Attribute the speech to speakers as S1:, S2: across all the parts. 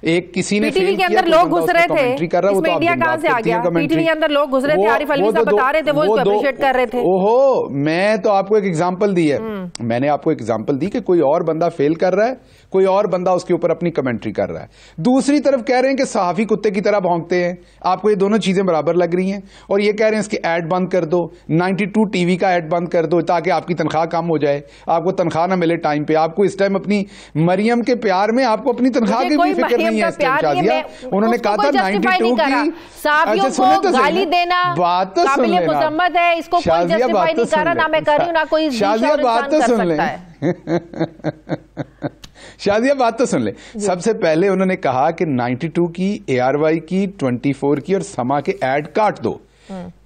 S1: एक किसी ने
S2: पीटीवी के अंदर लोग घुस रहे थे, इसमें इंडिया कहां से आ गया? पीटीवी के अंदर लोग घुस रहे थे, आरिफ अलवी साहब बता रहे थे, वो इसको अप्रिशिएट कर रहे थे।
S1: ओहो, मैं तो आपको एक एग्जांपल दी है, मैंने आपको एग्जांपल दी कि कोई और बंदा फेल कर रहा है, कोई और बंदा उसके ऊपर अपनी कमेंट्री कर रहा है। दूसरी तरफ कह रहे हैं कि सहाफी कुत्ते की तरह भौंकते हैं। आपको ये दोनों चीजें बराबर लग रही हैं? और ये कह रहे हैं इसके ऐड बंद कर दो, 92 टीवी का ऐड बंद कर दो ताकि आपकी तनख्वाह कम हो जाए, आपको तनख्वाह ना मिले टाइम पे। आपको इस टाइम अपनी मरियम के प्यार में आपको अपनी तनख्वाह की भी फिक्र नहीं है इस टाइम। शाजिया, उन्होंने कहा था 92 की
S2: साफियों को गाली देना काबिल मुज़म्मत है, इसको कोई जस्टिफाई नहीं कर रहा, ना मैं कर रही हूं ना कोई
S1: शाजिया बात तो सुन ले शाजिया बात तो सुन ले। सबसे पहले उन्होंने कहा कि 92 की, ARY की, 24 की और समा के ऐड काट दो।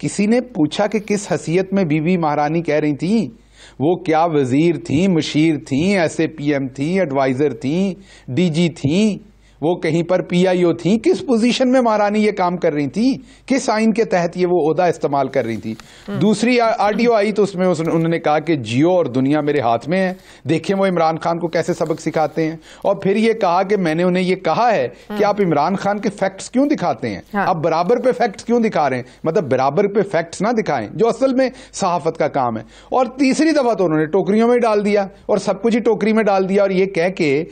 S1: किसी ने पूछा कि किस हैसियत में बीबी महारानी कह रही थी? वो क्या वजीर थी, मुशीर थी, SAPM थी, एडवाइजर थी, DG थी, वो कहीं पर PIO थी? किस पोजीशन में महारानी ये काम कर रही थी? किस आइन के तहत ये वो ओहदा इस्तेमाल कर रही थी? दूसरी ऑडियो आई तो उसमें उन्होंने कहा कि जियो और दुनिया मेरे हाथ में है, देखें वो इमरान खान को कैसे सबक सिखाते हैं। और फिर ये कहा कि मैंने उन्हें ये कहा है कि आप इमरान खान के फैक्ट्स क्यों दिखाते हैं, आप बराबर पे फैक्ट्स क्यों दिखा रहे हैं? मतलब बराबर पे फैक्ट्स ना दिखाएं जो असल में सहाफत का काम है। और तीसरी दफा तो उन्होंने टोकरियों में डाल दिया और सब कुछ ही टोकरी में डाल दिया, और ये कह के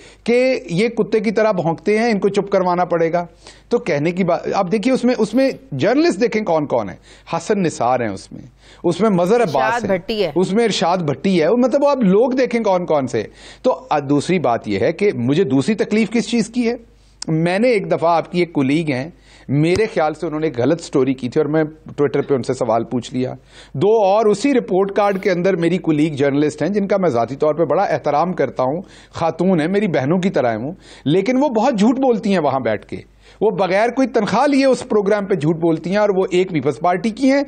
S1: ये कुत्ते की तरह भौंकते हैं, इनको चुप करवाना पड़ेगा। तो कहने की बात, आप देखिए उसमें जर्नलिस्ट देखें कौन कौन है। हसन निसार हैं उसमें मजहर अब्बास है, उसमें इरशाद भट्टी है, मतलब आप लोग देखें कौन कौन से। तो दूसरी बात यह है कि मुझे दूसरी तकलीफ किस चीज की है, मैंने एक दफा, आपकी एक कुलीग हैं, मेरे ख्याल से उन्होंने गलत स्टोरी की थी और मैं ट्विटर पे उनसे सवाल पूछ लिया। दो और उसी रिपोर्ट कार्ड के अंदर मेरी कुलीग जर्नलिस्ट हैं जिनका मैं जाती तौर पे बड़ा एहतराम करता हूं, खातून है, मेरी बहनों की तरह हूं, लेकिन वो बहुत झूठ बोलती हैं वहां बैठ के। वो बगैर कोई तनख्वाह लिए उस प्रोग्राम पे झूठ बोलती हैं, और वो एक पीपल्स पार्टी की हैं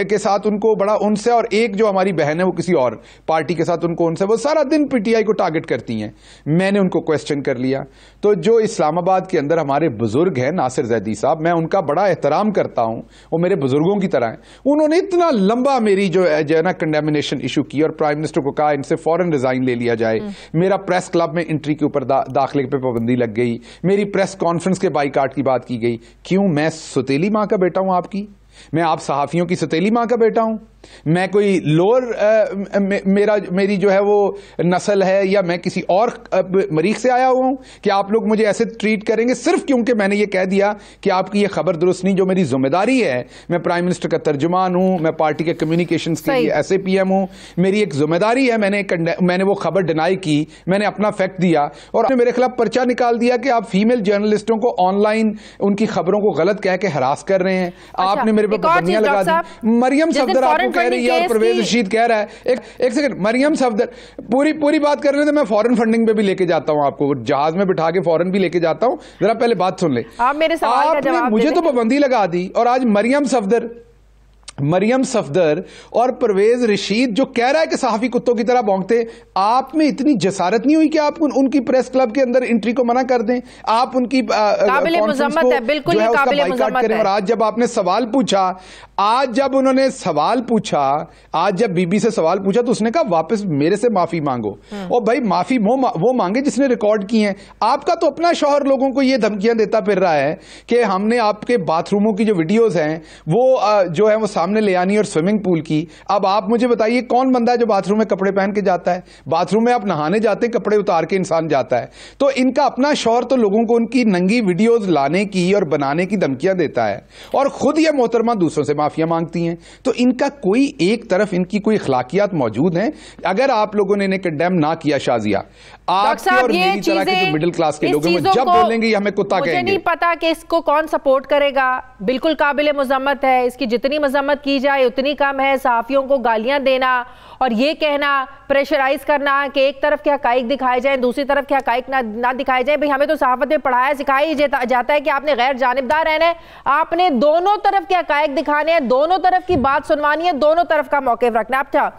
S1: के साथ उनको बड़ा उनसे, और एक जो हमारी बहन है वो किसी और पार्टी के साथ उनको उनसे, वो सारा दिन PTI को टारगेट करती हैं। मैंने उनको क्वेश्चन कर लिया। तो जो इस्लामाबाद के अंदर हमारे बुजुर्ग हैं, नासिर जैदी साहब, मैं उनका बड़ा एहतराम करता हूं, वो मेरे बुजुर्गों की तरह हैं। उन्होंने इतना लंबा मेरी जो है ना कंडेमिनेशन इशू की और प्राइम मिनिस्टर को कहा इनसे फौरन रिजाइन ले लिया जाए। मेरा प्रेस क्लब में एंट्री के ऊपर दाखिले पे पाबंदी लग गई, मेरी प्रेस कॉन्फ्रेंस के बाइकाट की बात की गई। क्यों? मैं सौतेली मां का बेटा हूं आपकी? मैं आप सहाफियों की सौतेली मां का बेटा हूं? मैं कोई लोअर मेरी जो है वो नस्ल है, या मैं किसी और मरीख से आया हुआ हूं कि आप लोग मुझे ऐसे ट्रीट करेंगे सिर्फ क्योंकि मैंने ये कह दिया कि आपकी ये खबर दुरुस्त नहीं? जो मेरी जिम्मेदारी है, मैं प्राइम मिनिस्टर का तर्जुमान हूं, मैं पार्टी के कम्युनिकेशंस के लिए SAPM हूं, मेरी एक जिम्मेदारी है। मैंने वो खबर डिनाई की, मैंने अपना फैक्ट दिया, और आपने मेरे खिलाफ पर्चा निकाल दिया कि आप फीमेल जर्नलिस्टों को ऑनलाइन उनकी खबरों को गलत कह के हरास कर रहे हैं। आपने मेरे पर पाबंदियां लगा दी। मरियम सफदर आपको कह रही है और परवेज रशीद कह रहा है, एक सेकंड, मरियम सफदर पूरी बात कर रहे थे, मैं फॉरेन फंडिंग पे भी लेके जाता हूं आपको, जहाज में बिठा के फॉरेन भी लेके जाता हूं। जरा पहले बात सुन ले।
S2: आप मेरे सवाल का जवाब
S1: मुझे तो पाबंदी लगा दी, और आज मरियम सफदर और परवेज रशीद जो कह रहा है कि सहाफी कुत्तों की तरह भौंकते, आप में इतनी जसारत नहीं हुई कि आप उनकी प्रेस क्लब के अंदर एंट्री को मना कर दें? आप उनकी
S2: काबिल मुज़म्मत है, बिल्कुल ही काबिल मुज़म्मत है।
S1: और आज जब आपने सवाल पूछा, आज जब बीबी से सवाल पूछा तो उसने कहा वापस मेरे से माफी मांगो। और भाई माफी वो मांगे जिसने रिकॉर्ड की है। आपका तो अपना शौहर लोगों को ये धमकियां देता फिर रहा है कि हमने आपके बाथरूमों की जो वीडियोस हैं वो जो है वो सामने ले आनी, और स्विमिंग पूल की। अब आप मुझे बताइए कौन बंदा है जो बाथरूम में कपड़े पहन के जाता है? बाथरूम में आप नहाने जाते हैं, कपड़े उतार के इंसान जाता है। तो इनका अपना शौहर तो लोगों को उनकी नंगी वीडियोस लाने की और बनाने की धमकियां देता है, और खुद ये मोहतरमा दूसरों से माफिया मांगती हैं। तो इनका कोई एक तरफ इनकी कोई अखलाकियात मौजूद हैं। अगर आप लोगों ने इन्हें कंडेम ना किया, शाजिया, आपके और मेरी तरह के जो मिडिल क्लास के लोग हैं वो जब बोलेंगे हमें कुत्ता कहेंगे।
S2: मुझे नहीं पता कि इसको कौन सपोर्ट करेगा। बिल्कुल काबिल मुज़म्मत है, इसकी जितनी मज़म्मत की जाए उतनी कम है। सहाफियों को गालियां देना और ये कहना, प्रेशराइज करना कि एक तरफ के हकाइक दिखाए जाए, दूसरी तरफ के हकाइक ना दिखाए जाए। भाई हमें तो सहाफत में पढ़ाया सिखाया जाता है कि आपने गैर जानिबदार रहना है, आपने दोनों तरफ के हकाइक दिखाने हैं, दोनों तरफ की बात सुनवानी है, दोनों तरफ का मौक़िफ़ रखना है। अच्छा,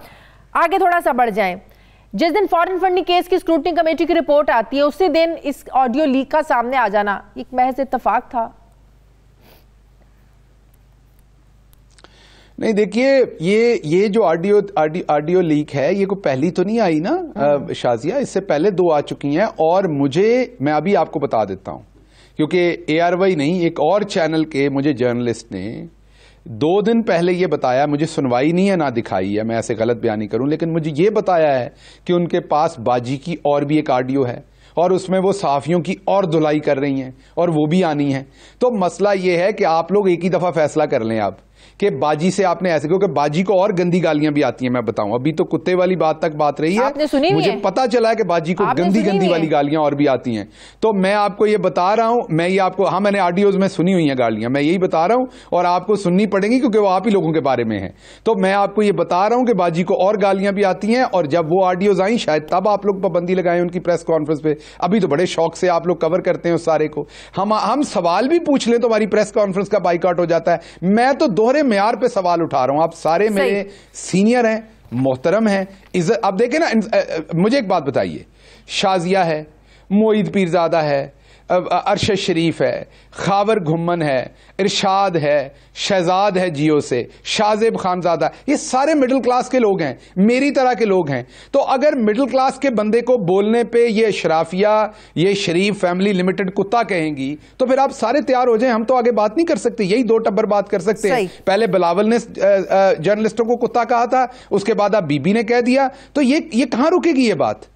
S2: आगे थोड़ा सा बढ़ जाए। जिस दिन फॉरेन फंडिंग केस की स्क्रूटनी कमेटी की रिपोर्ट आती है, उसी दिन इस ऑडियो लीक का सामने आ जाना एक महज इत्तेफाक था।
S1: नहीं देखिए, ये जो ऑडियो लीक है ये कोई पहली तो नहीं आई ना शाजिया, इससे पहले 2 आ चुकी हैं। और मैं अभी आपको बता देता हूं क्योंकि ARY नहीं, एक और चैनल के मुझे जर्नलिस्ट ने 2 दिन पहले ये बताया, मुझे सुनवाई नहीं है ना दिखाई है, मैं ऐसे गलत बयानी करूं, लेकिन मुझे ये बताया है कि उनके पास बाजी की और भी एक ऑडियो है और उसमें वो सहाफियों की और धुलाई कर रही हैं और वो भी आनी है। तो मसला ये है कि आप लोग एक ही दफा फैसला कर लें आप कि बाजी से आपने ऐसे, क्योंकि बाजी को और गंदी गालियां भी आती हैं, मैं बताऊं, अभी तो कुत्ते वाली बात तक बात रही है, मुझे पता चला है कि बाजी को गंदी वाली गालियां और भी आती हैं। तो मैं आपको ये बता रहा हूं, मैं ये आपको, हाँ मैंने ऑडियोज में सुनी हुई हैं गालियां, मैं यही बता रहा हूं और आपको सुननी पड़ेंगी क्योंकि वो आप ही लोगों के बारे में है। तो मैं आपको ये बता रहा हूं कि बाजी को और गालियां भी आती हैं और जब वो ऑडियोज आई शायद तब आप लोग पाबंदी लगाएं उनकी प्रेस कॉन्फ्रेंस पे। अभी तो बड़े शौक से आप लोग कवर करते हैं उस सारे को, हम सवाल भी पूछ लें तो हमारी प्रेस कॉन्फ्रेंस का बाइकआउट हो जाता है। मैं तो दोहरे मेयार पे सवाल उठा रहा हूं, आप सारे मेरे सीनियर हैं, मोहतरम हैं, इज्जत। अब देखें ना, मुझे एक बात बताइए, शाजिया है, मोईद पीरजादा है, अरशद शरीफ है, खावर घुम्मन है, इरशाद है, शहजाद है जियो से, शाहजेब खानजादा, ये सारे मिडिल क्लास के लोग हैं, मेरी तरह के लोग हैं। तो अगर मिडिल क्लास के बंदे को बोलने पे ये अशराफिया, ये शरीफ फैमिली लिमिटेड कुत्ता कहेंगी तो फिर आप सारे तैयार हो जाएं, हम तो आगे बात नहीं कर सकते, यही 2 टब्बर बात कर सकते हैं। पहले बिलावल ने जर्नलिस्टों को कुत्ता कहा था, उसके बाद आप बीबी ने कह दिया, तो ये कहां रुकेगी ये बात?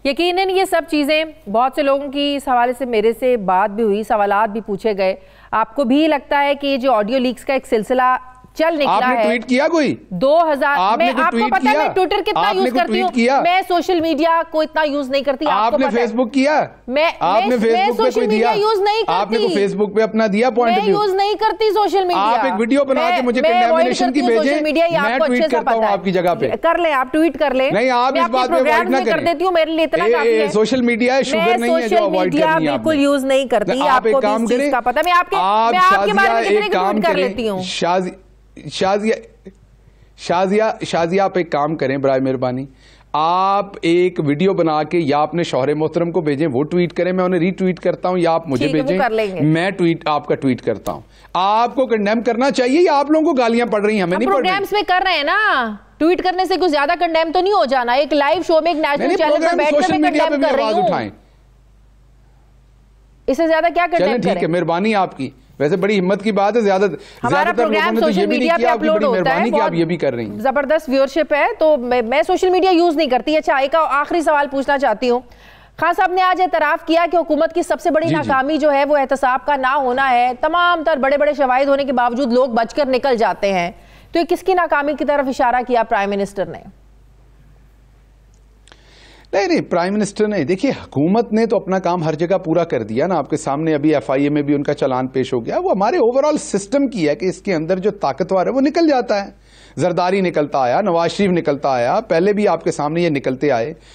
S2: यकीनन ये सब चीज़ें, बहुत से लोगों की इस हवाले से मेरे से बात भी हुई, सवालात भी पूछे गए। आपको भी लगता है कि ये जो ऑडियो लीक्स का एक सिलसिला चल निकला
S1: आपने
S2: है,
S1: ट्वीट किया कोई
S2: 2000 में, आपको पता है मैं ट्विटर कितना यूज करती हूँ, मैं सोशल मीडिया को इतना यूज नहीं करती।
S1: आपने फेसबुक किया, आपने फेसबुक पे कोई दिया,
S2: यूज नहीं करती,
S1: आपने फेसबुक पे अपना दिया पॉइंट ऑफ व्यू,
S2: यूज नहीं करती सोशल मीडिया।
S1: आप एक वीडियो बना के मुझे कंडेमिनेशन की भेजें, मैं ट्वीट करता हूं आपकी जगह पे,
S2: कर ले, आप ट्वीट कर ले।
S1: नहीं, आप इस बात पे अवॉइड ना
S2: कर देती हूँ, मेरे लिए इतना काफी है।
S1: सोशल मीडिया शुगर नहीं है जो अवॉइड करनी है,
S2: बिल्कुल यूज नहीं करती।
S1: आप एक काम करें,
S2: पता मैं आपके बारे में कितने ट्वीट कर लेती हूँ। शाजिया आप एक काम करें बराए मेहरबानी, आप एक वीडियो बना के या अपने शौहरे मोहतरम को भेजें, वो ट्वीट करें, मैं उन्हें रीट्वीट करता हूं, या आप मुझे भेजें, मैं आपका ट्वीट करता हूं। आपको कंडेम करना चाहिए या आप लोगों को गालियां पड़ रही हैं? हमें नहीं पड़ रही। प्रोग्राम्स में कर रहे हैं ना, ट्वीट करने से कुछ ज्यादा कंडेम तो नहीं हो जाना। एक लाइव शो में, एक नेशनल चैनल पर बैठकर मैं कंडेम कर रही हूं, इससे ज्यादा क्या कंडेम करें?
S1: ठीक है, मेहरबानी आपकी, वैसे बड़ी हिम्मत की बात है, ज्यादातर लोगों ने तो ये भी नहीं किया, आपकी बड़ी मेहरबानी कि आप ये भी कर रही हैं।
S2: जबरदस्त व्यूअरशिप है, तो मैं सोशल मीडिया यूज नहीं करती। अच्छा, एक आखिरी सवाल पूछना चाहती हूँ। खान साहब ने आज एतराफ किया कि हुकूमत की सबसे बड़ी नाकामी जो है वो एहतसाब का ना होना है। तमाम तर बड़े बड़े शवाहिद होने के बावजूद लोग बचकर निकल जाते हैं, तो ये किसकी नाकामी की तरफ इशारा किया प्राइम मिनिस्टर ने?
S1: नहीं, प्राइम मिनिस्टर ने, देखिए हुकूमत ने तो अपना काम हर जगह पूरा कर दिया ना, आपके सामने अभी FIA में भी उनका चालान पेश हो गया। वो हमारे ओवरऑल सिस्टम की है कि इसके अंदर जो ताकतवर है वो निकल जाता है। जरदारी निकलता आया, नवाज शरीफ निकलता आया, पहले भी आपके सामने ये निकलते आए।